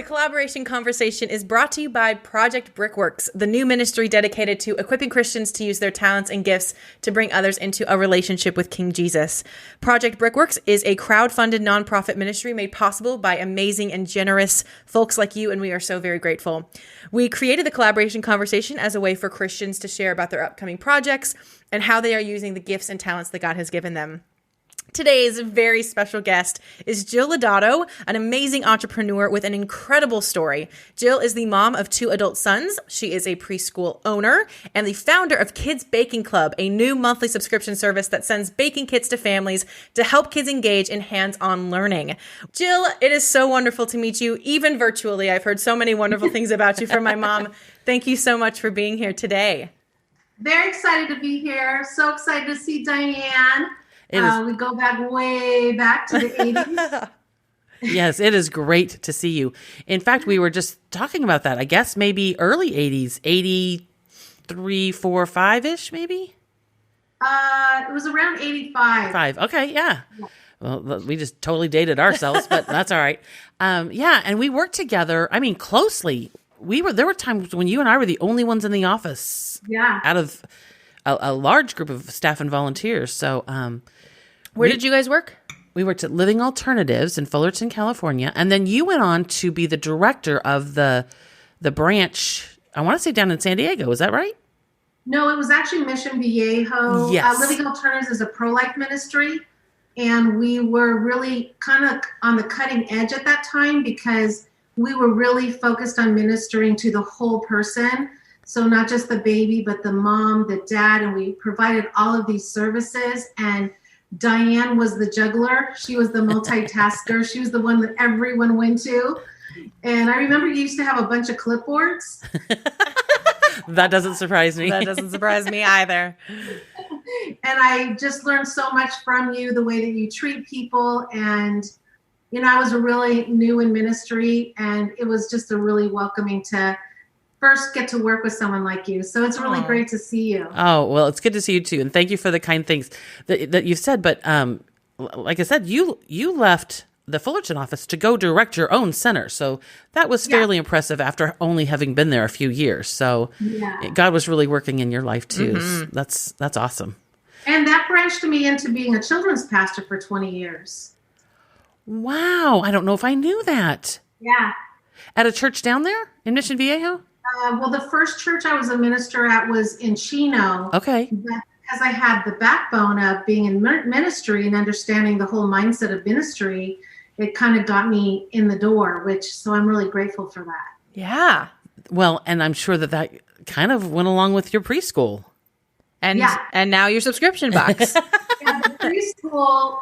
The collaboration conversation is brought to you by Project Brickworks, the new ministry dedicated to equipping Christians to use their talents and gifts to bring others into a relationship with King Jesus. Project Brickworks is a crowd-funded nonprofit ministry made possible by amazing and generous folks like you, and we are so very grateful. We created the collaboration conversation as a way for Christians to share about their upcoming projects and how they are using the gifts and talents that God has given them. Today's very special guest is Jill Lodato, an amazing entrepreneur with an incredible story. Jill is the mom of 2 adult sons. She is a preschool owner and the founder of Kids Baking Club, a new monthly subscription service that sends baking kits to families to help kids engage in hands-on learning. Jill, it is so wonderful to meet you, even virtually. I've heard so many wonderful things about you from my mom. Thank you so much for being here today. Very excited to be here. So excited to see Diane. We go way back to the 80s. Yes, it is great to see you. In fact, we were just talking about that. I guess maybe early 80s, 83, 4, 5-ish maybe? It was around 85. Okay, yeah. Well, we just totally dated ourselves, but that's all right. Yeah, and we worked together, closely. There were times when you and I were the only ones in the office. Yeah. Out of a large group of staff and volunteers. So, where did you guys work? We worked at Living Alternatives in Fullerton, California. And then you went on to be the director of the branch, I want to say down in San Diego. Is that right? No, it was actually Mission Viejo. Yes. Living Alternatives is a pro-life ministry. And we were really kind of on the cutting edge at that time because we were really focused on ministering to the whole person. So not just the baby, but the mom, the dad, and we provided all of these services. And Diane was the juggler. She was the multitasker. She was the one that everyone went to. And I remember you used to have a bunch of clipboards. That doesn't surprise me. That doesn't surprise me either. And I just learned so much from you, the way that you treat people. And, I was really new in ministry, and it was just a really welcoming to first get to work with someone like you. So it's really great to see you. Oh, well, it's good to see you too. And thank you for the kind things that you've said. But like I said, you left the Fullerton office to go direct your own center. So that was fairly impressive after only having been there a few years. So God was really working in your life too. Mm-hmm. That's awesome. And that branched me into being a children's pastor for 20 years. Wow. I don't know if I knew that. Yeah. At a church down there in Mission Viejo? Well, the first church I was a minister at was in Chino. Okay. But because I had the backbone of being in ministry and understanding the whole mindset of ministry, it kind of got me in the door, so I'm really grateful for that. Yeah. Well, and I'm sure that kind of went along with your preschool. And now your subscription box.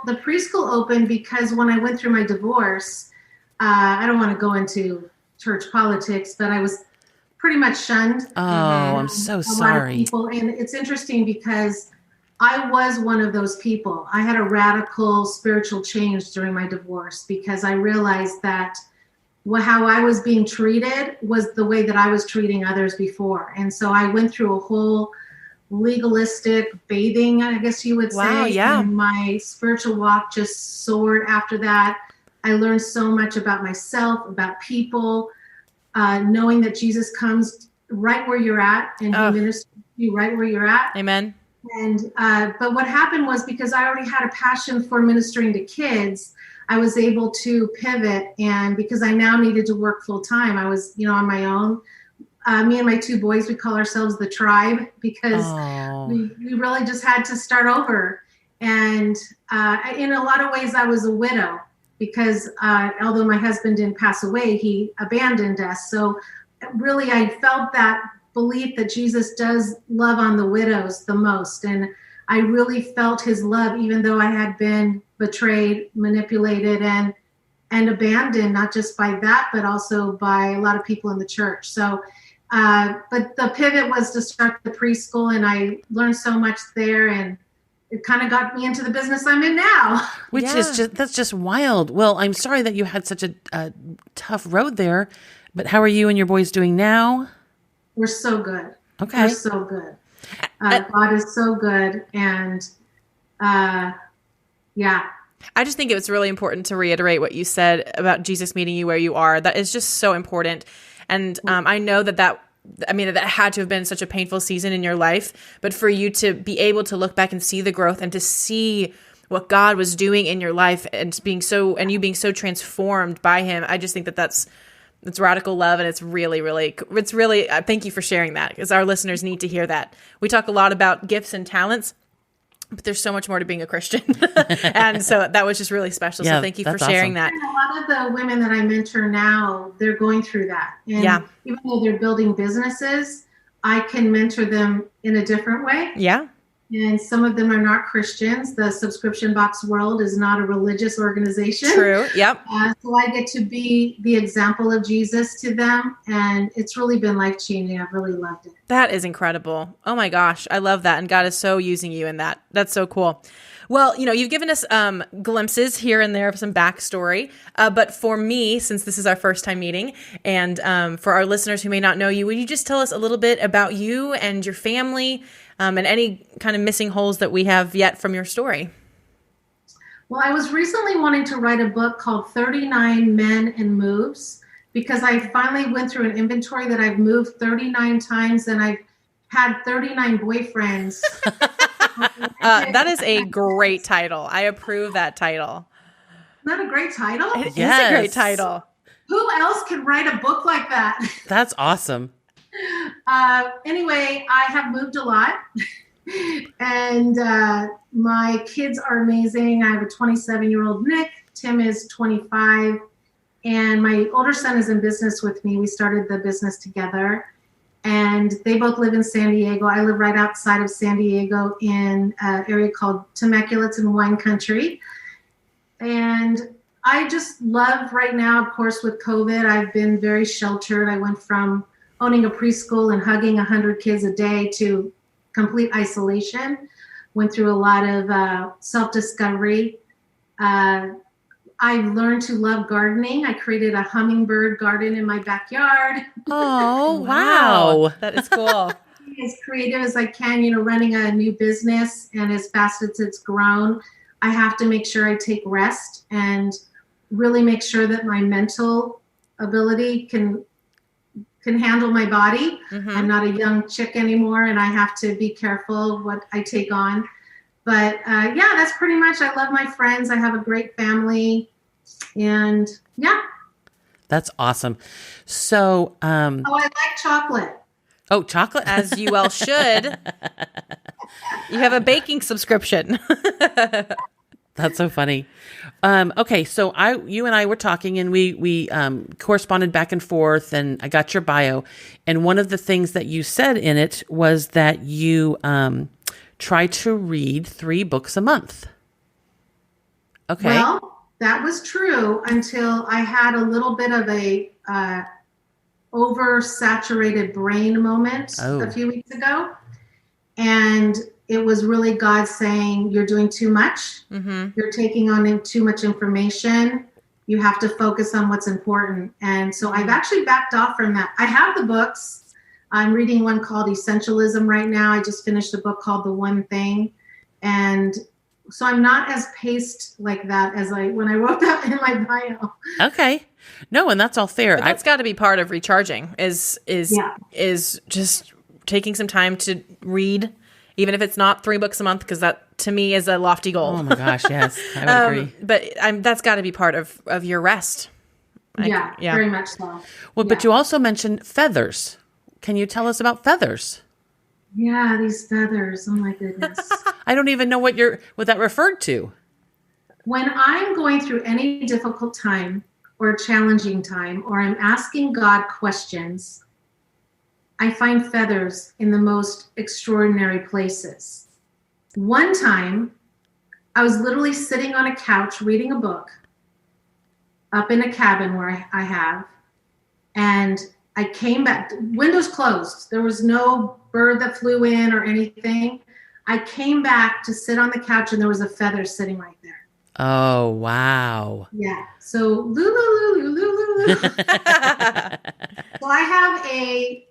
The preschool opened because when I went through my divorce, I don't want to go into church politics, but I was pretty much shunned. Oh, I'm so sorry. People. And it's interesting because I was one of those people. I had a radical spiritual change during my divorce because I realized that how I was being treated was the way that I was treating others before. And so I went through a whole legalistic bathing, I guess you would say. Wow, yeah. And my spiritual walk just soared after that. I learned so much about myself, about people, knowing that Jesus comes right where you're at and he ministers to you right where you're at. Amen. And but what happened was because I already had a passion for ministering to kids, I was able to pivot. And because I now needed to work full time, I was, on my own. Me and my 2 boys, we call ourselves the tribe because we really just had to start over. And in a lot of ways, I was a widow because although my husband didn't pass away, he abandoned us. So really, I felt that belief that Jesus does love on the widows the most. And I really felt his love, even though I had been betrayed, manipulated, and abandoned, not just by that, but also by a lot of people in the church. So, but the pivot was to start the preschool, and I learned so much there, and it kind of got me into the business I'm in now. Which is that's just wild. Well, I'm sorry that you had such a tough road there, but how are you and your boys doing now? We're so good. Okay. We're so good. God is so good. And yeah. I just think it was really important to reiterate what you said about Jesus meeting you where you are. That is just so important. And I know that had to have been such a painful season in your life, but for you to be able to look back and see the growth and to see what God was doing in your life and you being so transformed by him, I just think that's radical love. And it's really, thank you for sharing that, because our listeners need to hear that. We talk a lot about gifts and talents, but there's so much more to being a Christian. And so that was just really special. Yeah, so thank you for sharing that. And a lot of the women that I mentor now, they're going through that. And even though they're building businesses, I can mentor them in a different way. Yeah. And some of them are not Christians. The subscription box world is not a religious organization. True. Yep. So I get to be the example of Jesus to them. And it's really been life-changing. I've really loved it. That is incredible. Oh my gosh. I love that. And God is so using you in that. That's so cool. Well, you've given us glimpses here and there of some backstory. But for me, since this is our first time meeting, and for our listeners who may not know you, would you just tell us a little bit about you and your family, and any kind of missing holes that we have yet from your story? Well, I was recently wanting to write a book called 39 Men and Moves, because I finally went through an inventory that I've moved 39 times and I've had 39 boyfriends. That is a great title. I approve that title. Not a great title? It is a great title. Who else can write a book like that? That's awesome. Anyway, I have moved a lot. And my kids are amazing. I have a 27-year-old Nick. Tim is 25. And my older son is in business with me. We started the business together. And they both live in San Diego. I live right outside of San Diego in an area called Temecula. It's in wine country. And I just love right now, of course, with COVID, I've been very sheltered. I went from owning a preschool and hugging 100 kids a day to complete isolation. Went through a lot of self-discovery. I learned to love gardening. I created a hummingbird garden in my backyard. Oh, wow. That is cool. As creative as I can, running a new business, and as fast as it's grown, I have to make sure I take rest and really make sure that my mental ability can handle my body. Mm-hmm. I'm not a young chick anymore, and I have to be careful what I take on. But that's pretty much, I love my friends. I have a great family, and That's awesome. So, I like chocolate. Oh, chocolate? As you well should. You have a baking subscription. That's so funny. Okay, so you and I were talking, and we corresponded back and forth, and I got your bio. And one of the things that you said in it was that you try to read 3 books a month. Okay. Well, that was true until I had a little bit of a oversaturated brain moment a few weeks ago. And it was really God saying, you're doing too much. Mm-hmm. You're taking on too much information. You have to focus on what's important. And so I've actually backed off from that. I have the books. I'm reading one called Essentialism right now. I just finished a book called The One Thing. And so I'm not as paced like that as when I wrote that in my bio. Okay. No, and that's all fair. But that's got to be part of recharging is just taking some time to read, even if it's not 3 books a month, because that to me is a lofty goal. Oh my gosh, yes, I would agree. But that's got to be part of your rest. Yeah, very much so. Well, but you also mentioned feathers. Can you tell us about feathers? Yeah, these feathers. Oh my goodness. I don't even know what that referred to. When I'm going through any difficult time or challenging time, or I'm asking God questions, I find feathers in the most extraordinary places. One time, I was literally sitting on a couch reading a book up in a cabin where I have, and I came back, windows closed. There was no bird that flew in or anything. I came back to sit on the couch, and there was a feather sitting right there. Oh, wow. Yeah. So, lulu. So I have a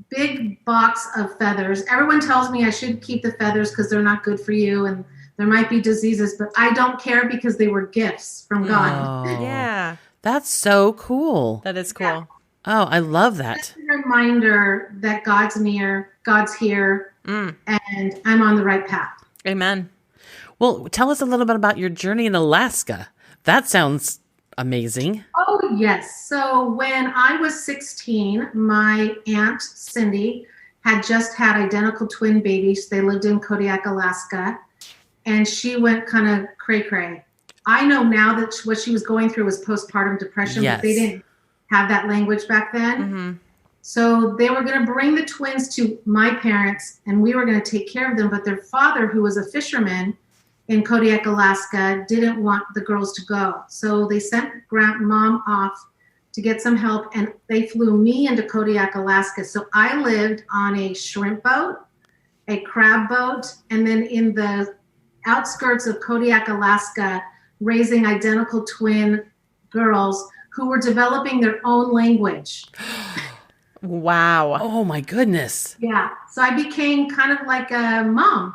big box of feathers. Everyone tells me I should keep the feathers because they're not good for you and There might be diseases, but I don't care because they were gifts from God. Oh, Yeah. that's so cool. That is cool. Yeah. Oh, I love that. It's a reminder that God's near, God's here, and I'm on the right path. Amen. Well, tell us a little bit about your journey in Alaska. That sounds amazing. Oh, yes. So when I was 16, my Aunt Cindy had just had identical twin babies. They lived in Kodiak, Alaska, and she went kind of cray-cray. I know now that what she was going through was postpartum depression, Yes. but they didn't have that language back then. Mm-hmm. So they were going to bring the twins to my parents, and we were going to take care of them. But their father, who was a fisherman in Kodiak, Alaska, didn't want the girls to go. So they sent mom off to get some help, and they flew me into Kodiak, Alaska. So I lived on a shrimp boat, a crab boat, and then in the outskirts of Kodiak, Alaska, raising identical twin girls who were developing their own language. Wow. Oh my goodness. Yeah. So I became kind of like a mom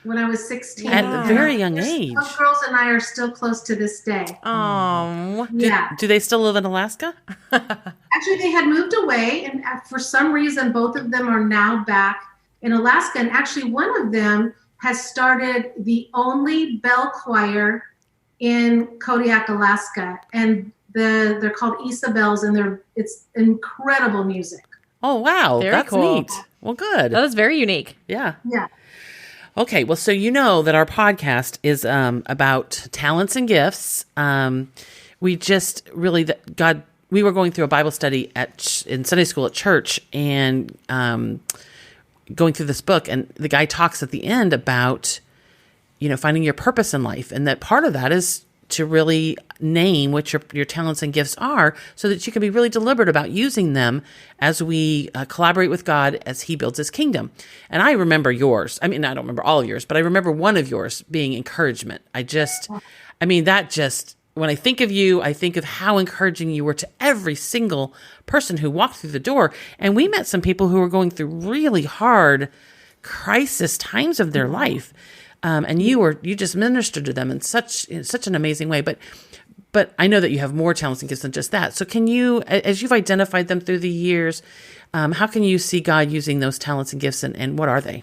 when I was 16. At a very young Those age. girls and I are still close to this day. Oh. Yeah. Do they still live in Alaska? Actually, they had moved away, and for some reason, both of them are now back in Alaska. And actually, one of them has started the only bell choir in Kodiak, Alaska. And they're called Isabels, and it's incredible music. Oh, wow. Very That's cool. neat. Well, good. That is very unique. Yeah. Yeah. Okay. Well, so you know that our podcast is about talents and gifts. We just really, we were going through a Bible study in Sunday school at church, and going through this book, and the guy talks at the end about, finding your purpose in life. And that part of that is to really name what your talents and gifts are, so that you can be really deliberate about using them as we collaborate with God as he builds his kingdom. And I remember yours. I mean, I don't remember all of yours, but I remember one of yours being encouragement. When I think of you, I think of how encouraging you were to every single person who walked through the door. And we met some people who were going through really hard crisis times of their life. And you just ministered to them in such an amazing way. But I know that you have more talents and gifts than just that. So can you, as you've identified them through the years, how can you see God using those talents and gifts, and what are they?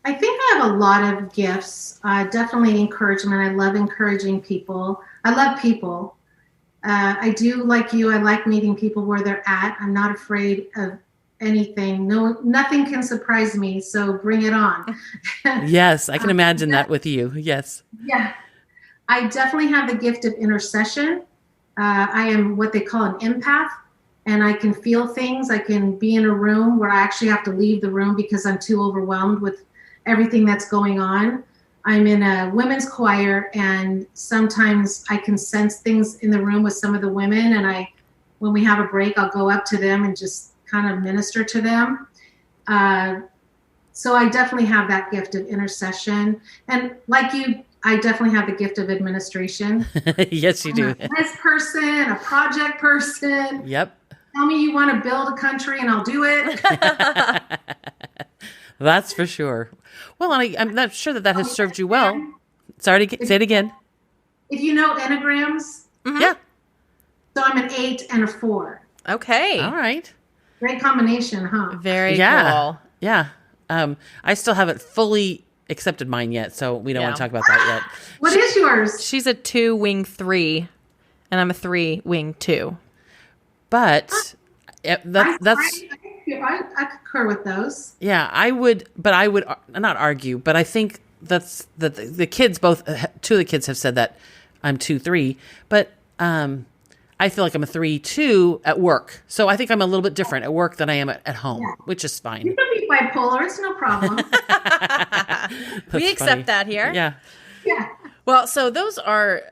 I think I have a lot of gifts. Definitely encouragement. I love encouraging people. I love people. I do, like you, I like meeting people where they're at. I'm not afraid of anything. Nothing can surprise me, so bring it on. Yes, I can imagine that with you. Yes. Yeah. I definitely have the gift of intercession. I am what they call an empath, and I can feel things. I can be in a room where I actually have to leave the room because I'm too overwhelmed with everything that's going on. I'm in a women's choir, and sometimes I can sense things in the room with some of the women, and when we have a break, I'll go up to them and just kind of minister to them. So I definitely have that gift of intercession. And like you, I definitely have the gift of administration. Yes, you do. I'm a business person, a project person. Yep. Tell me you want to build a country and I'll do it. That's for sure. Well, I'm not sure that has served you well. Sorry to say it again. If you know Anagrams. Mm-hmm. Yeah. So I'm an 8 and a 4. Okay. All right. Great combination, huh? Very Yeah. cool. Yeah. I still haven't fully accepted mine yet, so we don't want to talk about that yet. What is yours? She's a 2 wing 3, and I'm a 3 wing 2. But that's I concur with those. yeah. I would not argue, but I think that's the kids both. 2 of the kids have said that I'm 2-3, but I feel like I'm a 3-2 at work. So I think I'm a little bit different at work than I am at home, which is fine. You can be bipolar. It's no problem. We accept that here. Yeah. Yeah. Well, so those are,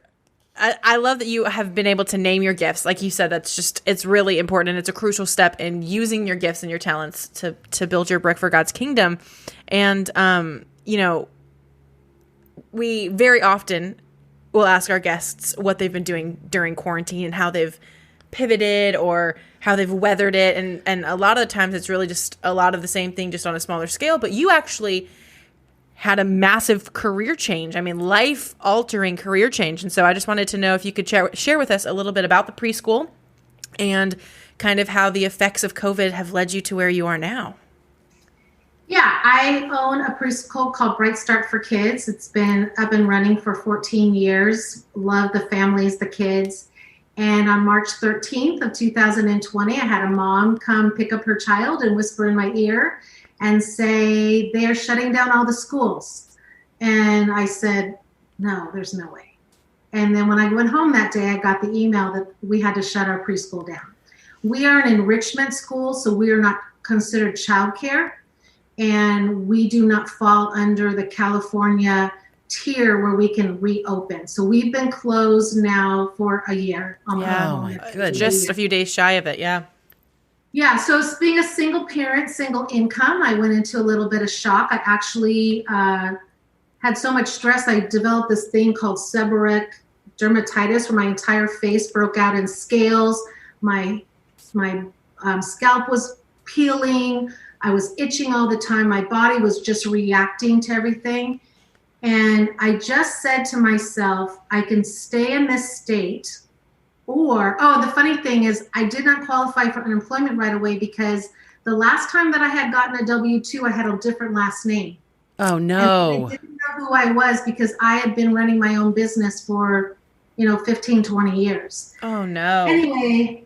I love that you have been able to name your gifts. Like you said, it's really important, and it's a crucial step in using your gifts and your talents to build your brick for God's kingdom. And, we very often will ask our guests what they've been doing during quarantine and how they've pivoted or how they've weathered it. And a lot of the times it's really just a lot of the same thing, just on a smaller scale. But you actually had a massive career change. I mean, life-altering career change. And so I just wanted to know if you could share with us a little bit about the preschool and kind of how the effects of COVID have led you to where you are now. Yeah, I own a preschool called Bright Start for Kids. It's been up and running for 14 years. Love the families, the kids. And on March 13th of 2020, I had a mom come pick up her child and whisper in my ear and say, they're shutting down all the schools. And I said, no, there's no way. And then when I went home that day, I got the email that we had to shut our preschool down. We are an enrichment school, so we are not considered childcare. And we do not fall under the California tier where we can reopen. So we've been closed now for a year. Oh my goodness. Just a few days shy of it, yeah. Yeah, so being a single parent, single income, I went into a little bit of shock. I actually had so much stress, I developed this thing called seborrheic dermatitis where my entire face broke out in scales. My scalp was peeling. I was itching all the time. My body was just reacting to everything. And I just said to myself, I can stay in this state or, the funny thing is I did not qualify for unemployment right away because the last time that I had gotten a W-2, I had a different last name. Oh, no. And I didn't know who I was because I had been running my own business for, 15, 20 years. Oh, no. Anyway,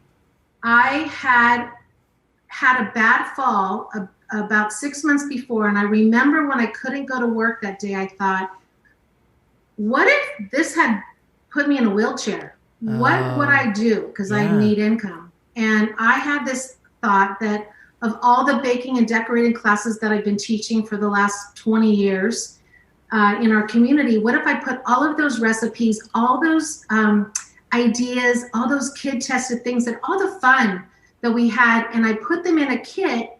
I had a bad fall about 6 months before. And I remember when I couldn't go to work that day, I thought, what if this had put me in a wheelchair? What would I do? Because I need income. And I had this thought that of all the baking and decorating classes that I've been teaching for the last 20 years in our community, what if I put all of those recipes, all those ideas, all those kid-tested things, and all the fun that we had, and I put them in a kit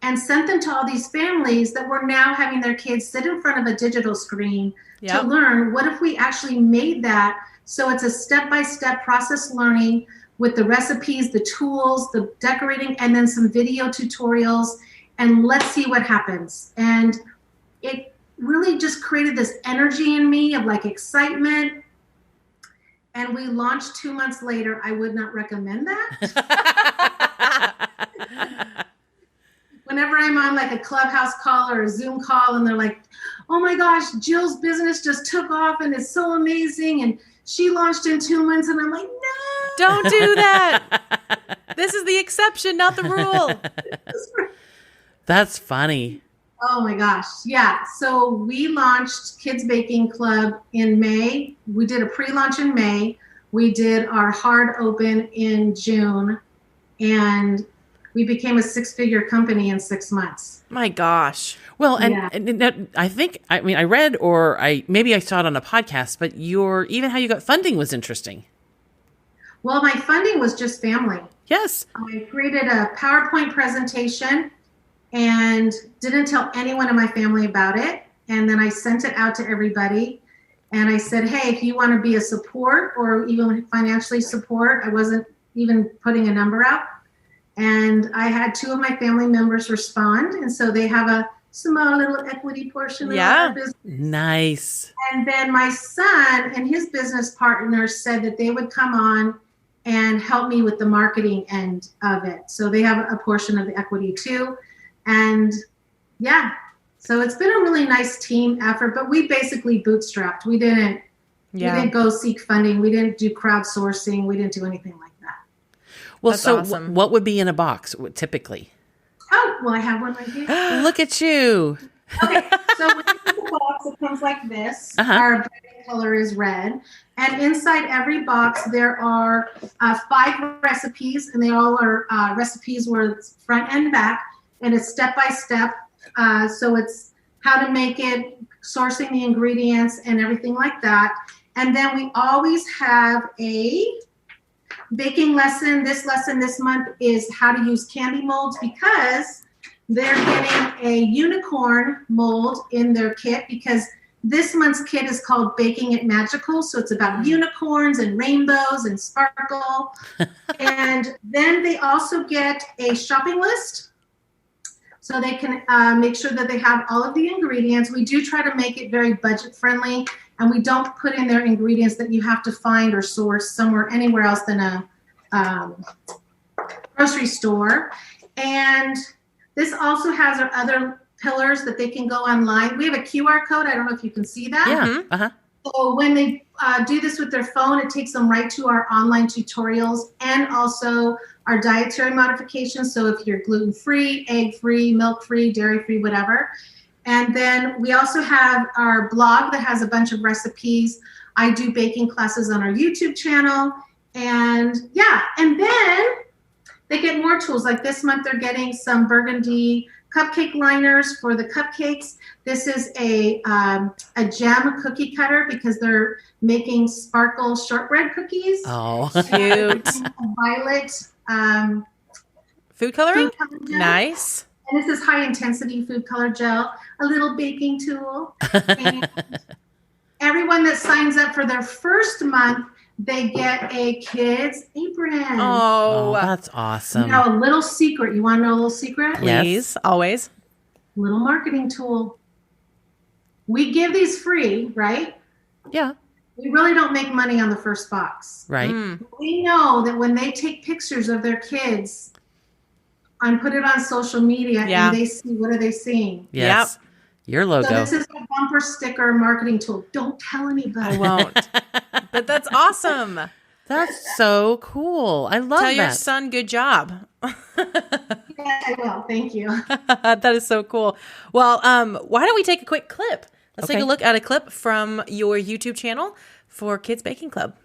and sent them to all these families that were now having their kids sit in front of a digital screen to learn. What if we actually made that so it's a step-by-step process learning with the recipes, the tools, the decorating, and then some video tutorials, and let's see what happens. And it really just created this energy in me of like excitement. And we launched 2 months later. I would not recommend that. Whenever I'm on like a Clubhouse call or a Zoom call and they're like, oh my gosh, Jill's business just took off and it's so amazing. And she launched in 2 months. And I'm like, no. Don't do that. This is the exception, not the rule. That's funny. Oh my gosh. Yeah. So we launched Kids Baking Club in May. We did a pre-launch in May. We did our hard open in June. And we became a 6-figure company in 6 months. My gosh. Well, and I think, I read or maybe I saw it on a podcast, but even how you got funding was interesting. Well, my funding was just family. Yes. I created a PowerPoint presentation and didn't tell anyone in my family about it. And then I sent it out to everybody. And I said, hey, if you want to be a support or even financially support, I wasn't even putting a number out. And I had 2 of my family members respond. And so they have a small little equity portion of our business. Nice. And then my son and his business partners said that they would come on and help me with the marketing end of it. So they have a portion of the equity too. And so it's been a really nice team effort, but we basically bootstrapped. We didn't go seek funding. We didn't do crowdsourcing. We didn't do anything like that. Well, That's so awesome. What would be in a box typically? Oh, well, I have one right here. Look at you. Okay, so when you get the box, it comes like this. Our branding color is red. And inside every box, there are 5 recipes, and they all are recipes where it's front and back, and it's step-by-step. So it's how to make it, sourcing the ingredients, and everything like that. And then we always have a baking lesson. This lesson this month is how to use candy molds because they're getting a unicorn mold in their kit because this month's kit is called Baking It Magical. So it's about unicorns and rainbows and sparkle. And then they also get a shopping list. so they can make sure that they have all of the ingredients. We do try to make it very budget friendly, and we don't put in their ingredients that you have to find or source somewhere anywhere else than a grocery store. And this also has our other pillars that they can go online. We have a QR code. I don't know if you can see that. Yeah. Uh-huh. So when they do this with their phone, it takes them right to our online tutorials and also our dietary modifications. So if you're gluten-free, egg-free, milk-free, dairy-free, whatever. And then we also have our blog that has a bunch of recipes. I do baking classes on our YouTube channel. And yeah, and then they get more tools. Like this month, they're getting some burgundy cupcake liners for the cupcakes. This is a gem cookie cutter because they're making sparkle shortbread cookies. Oh, cute. Violet Food coloring? food color gel. Nice. And this is high intensity food color gel, a little baking tool. And everyone that signs up for their first month, they get a kid's apron. Oh, Oh, that's awesome. Now, a little secret. You want to know a little secret? Yeah. please. Always. Little marketing tool. We give these free, right? Yeah. We really don't make money on the first box. Right. We know that when they take pictures of their kids and put it on social media, Yeah. and they see, what are they seeing? Yes. Your logo. So this is a bumper sticker marketing tool. Don't tell anybody. I won't. But that's awesome. That's so cool. I love Tell that. your son good job. Yeah, I will. Thank you. That is so cool. Well, why don't we take a quick clip? Let's take Okay. a look at a clip from your YouTube channel for Kids Baking Club.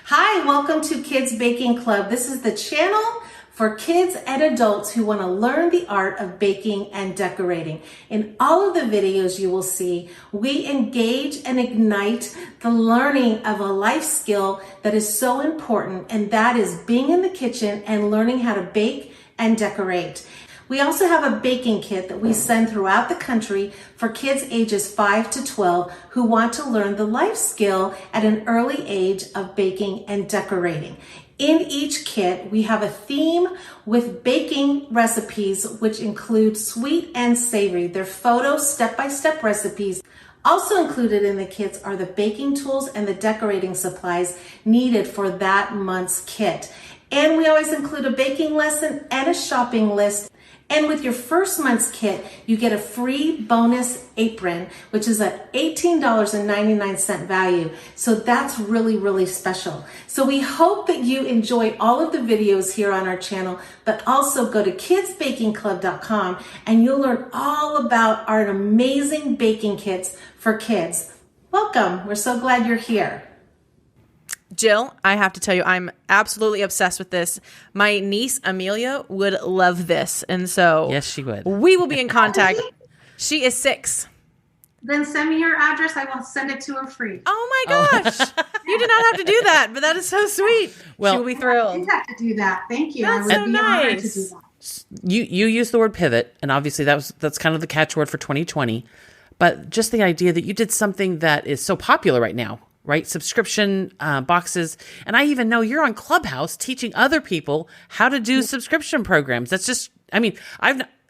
Hi, welcome to Kids Baking Club. This is the channel for kids and adults who want to learn the art of baking and decorating. In all of the videos you will see, we engage and ignite the learning of a life skill that is so important, and that is being in the kitchen and learning how to bake and decorate. We also have a baking kit that we send throughout the country for kids ages 5 to 12 who want to learn the life skill at an early age of baking and decorating. In each kit, we have a theme with baking recipes, which include sweet and savory. They're photo step-by-step recipes. Also included in the kits are the baking tools and the decorating supplies needed for that month's kit. And we always include a baking lesson and a shopping list. And with your first month's kit, you get a free bonus apron, which is at $18.99 value. So that's really, really special. So we hope that you enjoy all of the videos here on our channel, but also go to kidsbakingclub.com and you'll learn all about our amazing baking kits for kids. Welcome. We're so glad you're here. Jill, I have to tell you, I'm absolutely obsessed with this. My niece, Amelia, would love this. And so Yes, she would. we will be in contact. She is 6. Then send me your address. I will send it to her free. Oh my gosh. You did not have to do that, but that is so sweet. Well- she will be You thrilled. have to do that. Thank you. That's I so would be honored to nice. do that. You use the word pivot, and obviously that's kind of the catchword for 2020. But just the idea that you did something that is so popular right now, right? Subscription boxes. And I even know you're on Clubhouse teaching other people how to do subscription programs. That's just, I mean,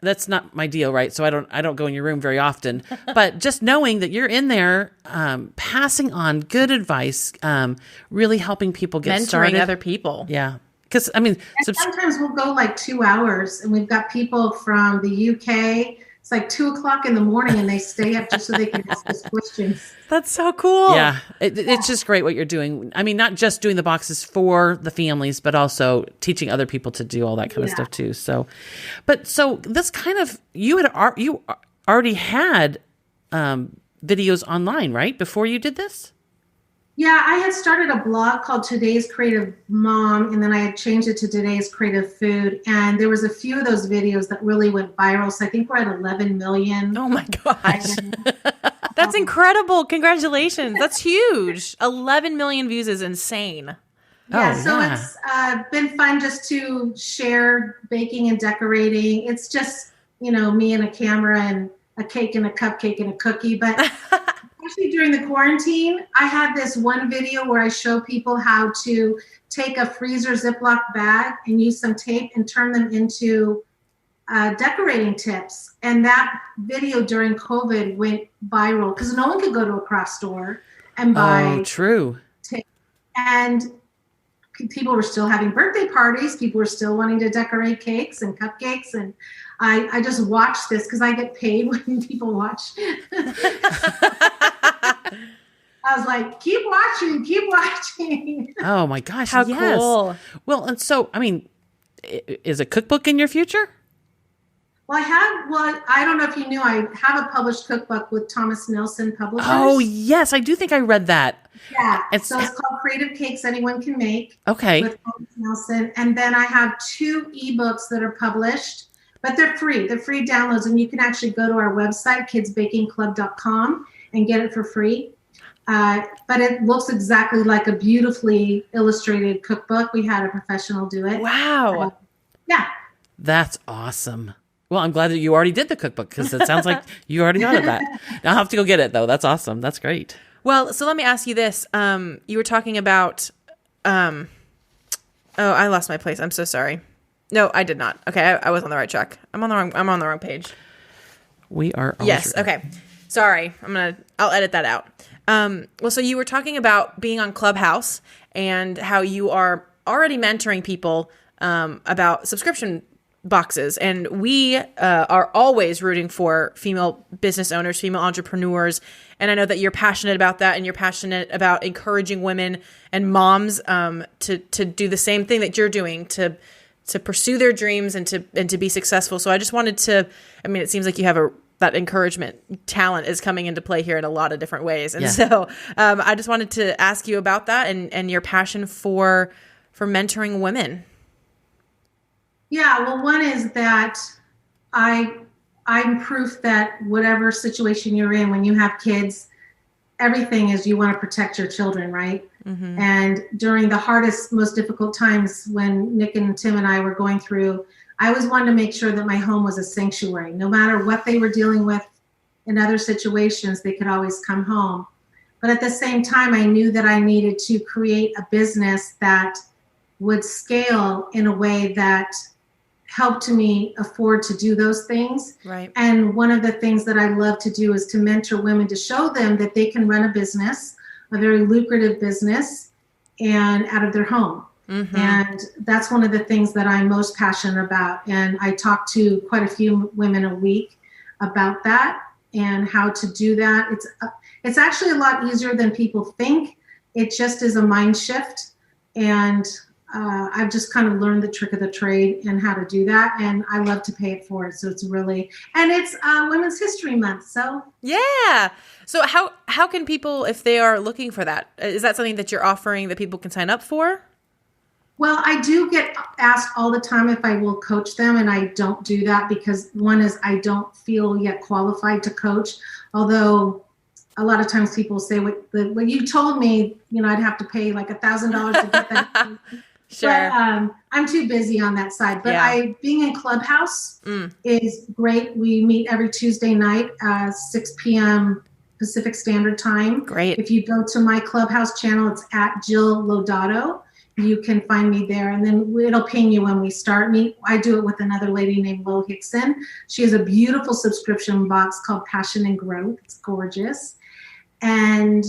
that's not my deal, right? So I don't go in your room very often, but just knowing that you're in there, passing on good advice, really helping people get Mentoring started. other people. Yeah. Because, I mean, And sometimes we'll go like 2 hours, and we've got people from the UK. It's like 2 o'clock in the morning, and they stay up just so they can ask us questions. That's so cool. yeah, it's just great what you're doing. I mean, not just doing the boxes for the families, but also teaching other people to do all that kind of stuff too. So this kind of, you already had videos online, right? Before you did this? Yeah, I had started a blog called Today's Creative Mom, and then I had changed it to Today's Creative Food. And there was a few of those videos that really went viral. So I think we're at 11 million. Oh my gosh. That's incredible. Congratulations. That's huge. 11 million views is insane. Yeah, Oh, so yeah. it's been fun just to share baking and decorating. It's just, me and a camera and a cake and a cupcake and a cookie. But especially during the quarantine, I had this one video where I show people how to take a freezer Ziploc bag and use some tape and turn them into decorating tips. And that video during COVID went viral because no one could go to a craft store and buy true. tips. And people were still having birthday parties. People were still wanting to decorate cakes and cupcakes. And I just watched this because I get paid when people watch. I was like, keep watching. Oh my gosh. How yes. cool. Well, and so, I mean, is a cookbook in your future? Well, I don't know if you knew, I have a published cookbook with Thomas Nelson Publishers. Oh, yes. I do think I read that. Yeah. So it's called Creative Cakes Anyone Can Make. Okay. With Thomas Nelson. And then I have 2 ebooks that are published, but they're free. They're free downloads. And you can actually go to our website, kidsbakingclub.com, and get it for free. But it looks exactly like a beautifully illustrated cookbook. We had a professional do it. Wow. Yeah. That's awesome. Well, I'm glad that you already did the cookbook because it sounds like you already thought of that. I'll have to go get it, though. That's awesome. That's great. Well, so let me ask you this. You were talking about, oh, I lost my place. I'm so sorry. No, I did not. Okay. I was on the right track. I'm on the wrong page. We are. Yes. Okay. Sorry. I'll edit that out. Well, so you were talking about being on Clubhouse and how you are already mentoring people, about subscription boxes. And we are always rooting for female business owners, female entrepreneurs. And I know that you're passionate about that, and you're passionate about encouraging women and moms to do the same thing that you're doing, to pursue their dreams and to be successful. So I just wanted to, I mean, it seems like you have that encouragement talent is coming into play here in a lot of different ways. And so I just wanted to ask you about that and your passion for mentoring women. Yeah, well, one is that I'm proof that whatever situation you're in, when you have kids, everything is you want to protect your children, right? Mm-hmm. And during the hardest, most difficult times when Nick and Tim and I were going through, I always wanted to make sure that my home was a sanctuary. No matter what they were dealing with in other situations, they could always come home. But at the same time, I knew that I needed to create a business that would scale in a way that helped me afford to do those things. Right. And one of the things that I love to do is to mentor women, to show them that they can run a business, a very lucrative business, and out of their home. Mm-hmm. And that's one of the things that I'm most passionate about. And I talk to quite a few women a week about that and how to do that. It's actually a lot easier than people think. It just is a mind shift. And I've just kind of learned the trick of the trade and how to do that. And I love to pay it forward. So it's Women's History Month. So yeah. So how can people, if they are looking for that, is that something that you're offering that people can sign up for? Well, I do get asked all the time if I will coach them, and I don't do that because one is I don't feel yet qualified to coach. Although a lot of times people say, what you told me, I'd have to pay like $1,000 to get that. Sure. But I'm too busy on that side. But being in Clubhouse is great. We meet every Tuesday night, 6 p.m. Pacific Standard Time. Great. If you go to my Clubhouse channel, it's at Jill Lodato. You can find me there, and then it'll ping you when we start. I do it with another lady named Lo Hickson. She has a beautiful subscription box called Passion and Growth. It's gorgeous. And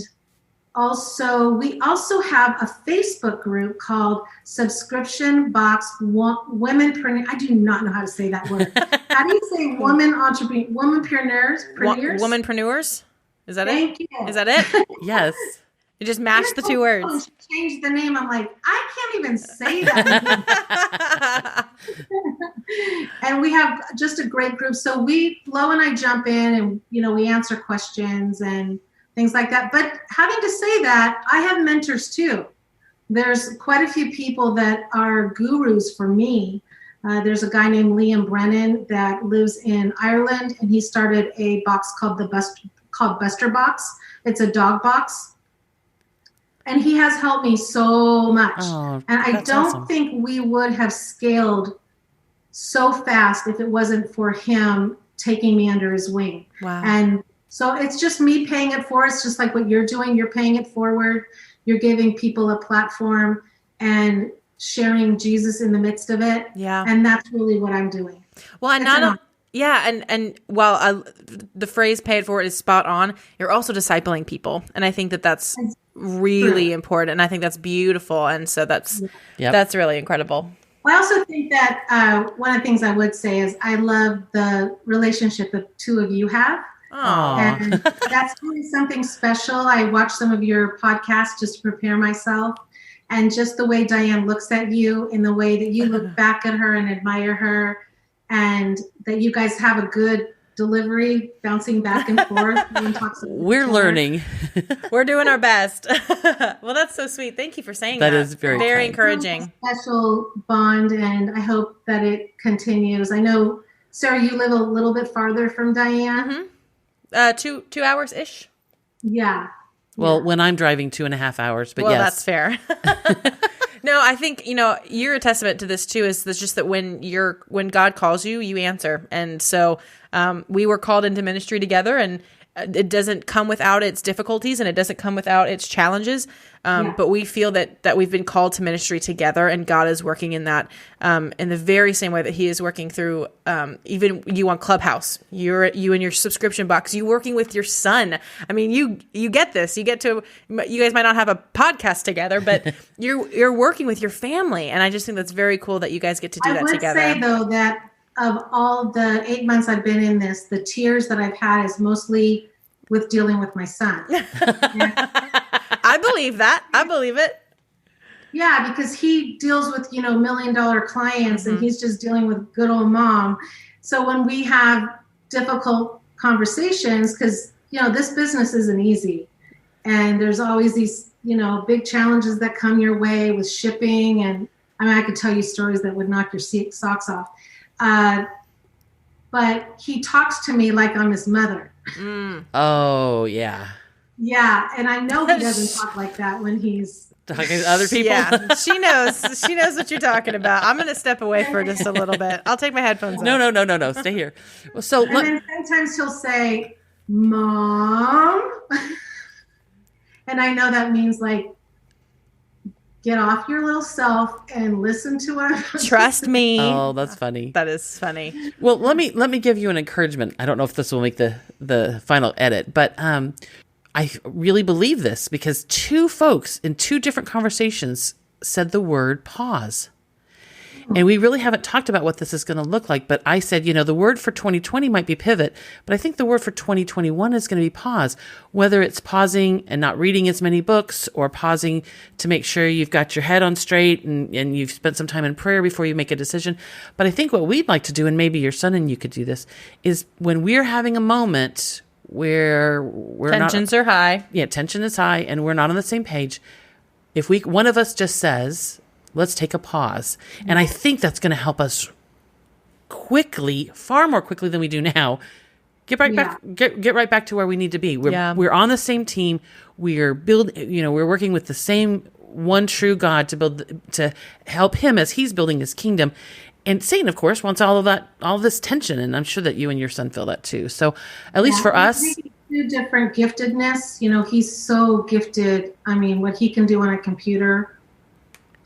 we also have a Facebook group called Subscription Box Womenpreneurs. I do not know how to say that word. How do you say womenpreneurs? Womanpreneurs? Is that Thank it? You. Is that it? Yes. You just mashed the two words. Change the name. I'm like, I can't even say that. And we have just a great group. So Lo and I jump in and, we answer questions and things like that. But having to say that, I have mentors too. There's quite a few people that are gurus for me. There's a guy named Liam Brennan that lives in Ireland, and he started a box called Buster Box. It's a dog box. And he has helped me so much. Oh, and I don't think we would have scaled so fast if it wasn't for him taking me under his wing. Wow. And so it's just me paying it forward. It's just like what you're doing. You're paying it forward. You're giving people a platform and sharing Jesus in the midst of it. Yeah. And that's really what I'm doing. Well, and and while the phrase "pay it forward" is spot on, you're also discipling people, and I think that's really important, and I think that's beautiful, and so that's really incredible. I also think that one of the things I would say is I love the relationship the two of you have. Aww. And that's really something special. I watch some of your podcasts just to prepare myself. And just the way Diane looks at you, in the way that you look back at her and admire her, and that you guys have a good delivery, bouncing back and forth. We're learning. We're doing our best. Well, that's so sweet. Thank you for saying that. That is very encouraging. Special bond, and I hope that it continues. I know, Sarah, you live a little bit farther from Diane. Mm-hmm. 2 hours ish. Yeah. Well, when I'm driving 2.5 hours, but well, yes. That's fair. No, I think, you're a testament to this too, is that's just that when God calls you, you answer. And so we were called into ministry together, and it doesn't come without its difficulties, and it doesn't come without its challenges. But we feel that we've been called to ministry together, and God is working in that in the very same way that He is working through even you on Clubhouse. You and your subscription box. You working with your son. I mean, you get this. You guys might not have a podcast together, but you're working with your family, and I just think that's very cool that you guys get to do that together. I would say though that of all the 8 months I've been in this, the tears that I've had is mostly with dealing with my son. I believe that. I believe it. Yeah, because he deals with, $1 million clients, and he's just dealing with good old mom. So when we have difficult conversations, because, this business isn't easy, and there's always these, big challenges that come your way with shipping. And I could tell you stories that would knock your socks off. But he talks to me like I'm his mother. Mm. Oh, yeah. Yeah, and I know he doesn't talk like that when he's talking to other people. Yeah, she knows what you're talking about. I'm going to step away for just a little bit. I'll take my headphones off. No. Stay here. Well, then sometimes he'll say, "Mom," and I know that means like, get off your little self and listen to what I'm Trust me. Oh, that's funny. That is funny. Well, let me give you an encouragement. I don't know if this will make the final edit, but I really believe this because 2 folks in 2 different conversations said the word pause. And we really haven't talked about what this is going to look like. But I said, the word for 2020 might be pivot, but I think the word for 2021 is going to be pause, whether it's pausing and not reading as many books, or pausing to make sure you've got your head on straight and you've spent some time in prayer before you make a decision. But I think what we'd like to do, and maybe your son and you could do this, is when we're having a moment where tensions are high. Yeah, tension is high and we're not on the same page. If one of us just says, let's take a pause. And I think that's going to help us quickly, far more quickly than we do now, get right back to where we need to be. We're on the same team. We're working with the same one true God to help him as he's building his kingdom. And Satan, of course, wants all of this tension. And I'm sure that you and your son feel that too. So at least for us, 2 different giftedness, he's so gifted. What he can do on a computer,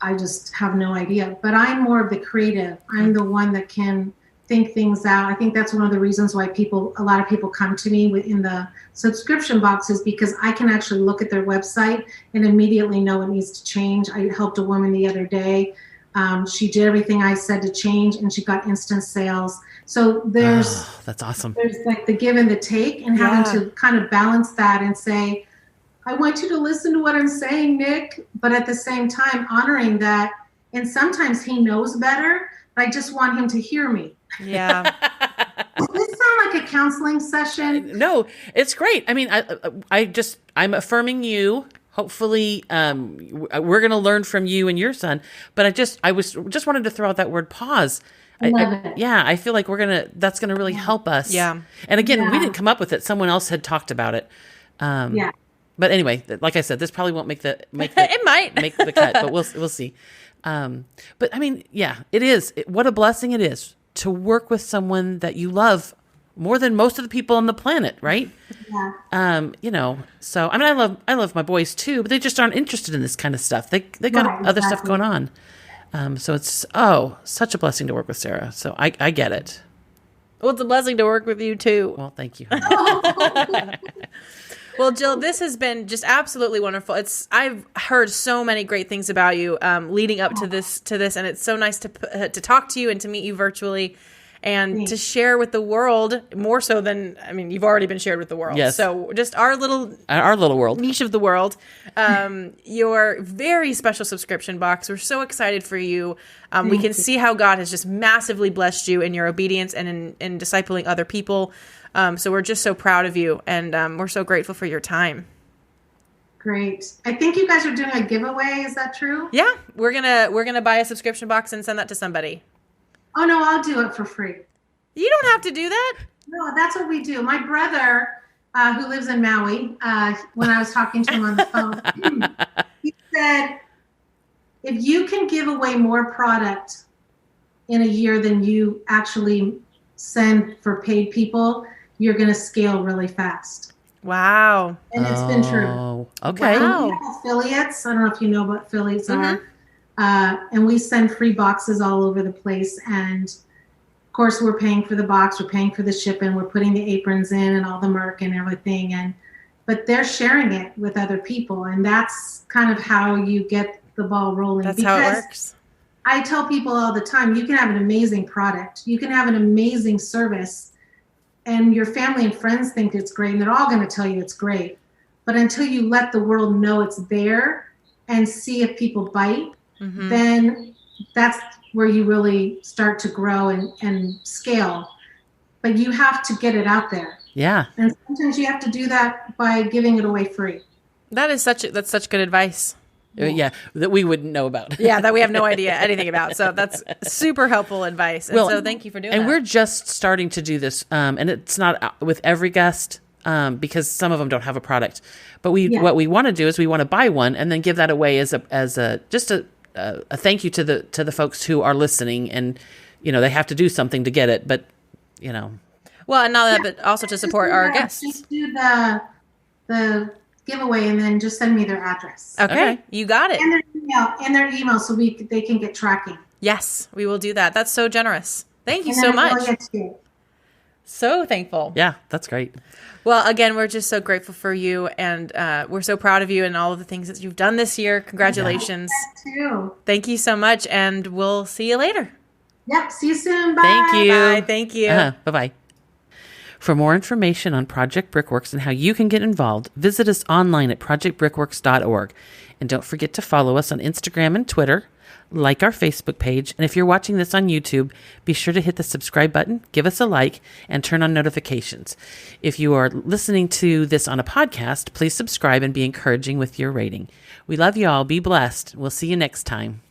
I just have no idea. But I'm more of the creative. I'm the one that can think things out. I think that's one of the reasons why a lot of people come to me in the subscription boxes, because I can actually look at their website and immediately know what needs to change. I helped a woman the other day. She did everything I said to change, and she got instant sales. So that's awesome. There's like the give and the take, and having to kind of balance that and say, I want you to listen to what I'm saying, Nick, but at the same time honoring that. And sometimes he knows better, but I just want him to hear me. Yeah. Does this sound like a counseling session? No, it's great. I'm affirming you. Hopefully, we're going to learn from you and your son. But I just wanted to throw out that word pause. I love it. Yeah, I feel like that's going to really help us. Yeah. And again, we didn't come up with it. Someone else had talked about it. But anyway, like I said, this probably won't make it might make the cut, but we'll see. But it is. What a blessing it is to work with someone that you love more than most of the people on the planet, right? Yeah. So I love my boys too, but they just aren't interested in this kind of stuff. They got other stuff going on. So it's such a blessing to work with Sarah. So I get it. Well, it's a blessing to work with you too. Well, thank you. Well, Jill, this has been just absolutely wonderful. I've heard so many great things about you leading up to this, and it's so nice to talk to you and to meet you virtually, and to share with the world more so than, I mean, you've already been shared with the world. Yes. So just our little world, niche of the world, your very special subscription box. We're so excited for you. We can see how God has just massively blessed you in your obedience and in discipling other people. So we're just so proud of you, and we're so grateful for your time. Great. I think you guys are doing a giveaway. Is that true? Yeah, we're gonna buy a subscription box and send that to somebody. Oh no, I'll do it for free. You don't have to do that. No, that's what we do. My brother, who lives in Maui, when I was talking to him on the phone, he said, if you can give away more product in a year than you actually send for paid people, you're going to scale really fast. Wow. And it's been true. Okay. Wow. We have affiliates. I don't know if you know what affiliates are. And we send free boxes all over the place. And of course, we're paying for the box. We're paying for the shipping. We're putting the aprons in and all the merch and everything. But they're sharing it with other people. And that's kind of how you get the ball rolling. That's how it works. I tell people all the time, you can have an amazing product. You can have an amazing service. And your family and friends think it's great, and they're all going to tell you it's great. But until you let the world know it's there and see if people bite, then that's where you really start to grow and scale. But you have to get it out there. Yeah. And sometimes you have to do that by giving it away free. That's such good advice. Yeah, that we wouldn't know about. Yeah, that we have no idea anything about. So that's super helpful advice. And so thank you for doing that. And we're just starting to do this, and it's not with every guest because some of them don't have a product. But what we want to do is we want to buy one and then give that away as a thank you to the folks who are listening, and they have to do something to get it, but Well, and not that, but also to support our guests. Just do the giveaway and then just send me their address. Okay. You got it. And their email so they can get tracking. Yes, we will do that. That's so generous. Thank you so much. So thankful. Yeah, that's great. Well, again, we're just so grateful for you, and we're so proud of you and all of the things that you've done this year. Congratulations. Yeah, too. Thank you so much, and we'll see you later. Yep. See you soon. Bye. Thank you. Bye. Thank you. Bye-bye. For more information on Project Brickworks and how you can get involved, visit us online at projectbrickworks.org. And don't forget to follow us on Instagram and Twitter, like our Facebook page, and if you're watching this on YouTube, be sure to hit the subscribe button, give us a like, and turn on notifications. If you are listening to this on a podcast, please subscribe and be encouraging with your rating. We love you all. Be blessed. We'll see you next time.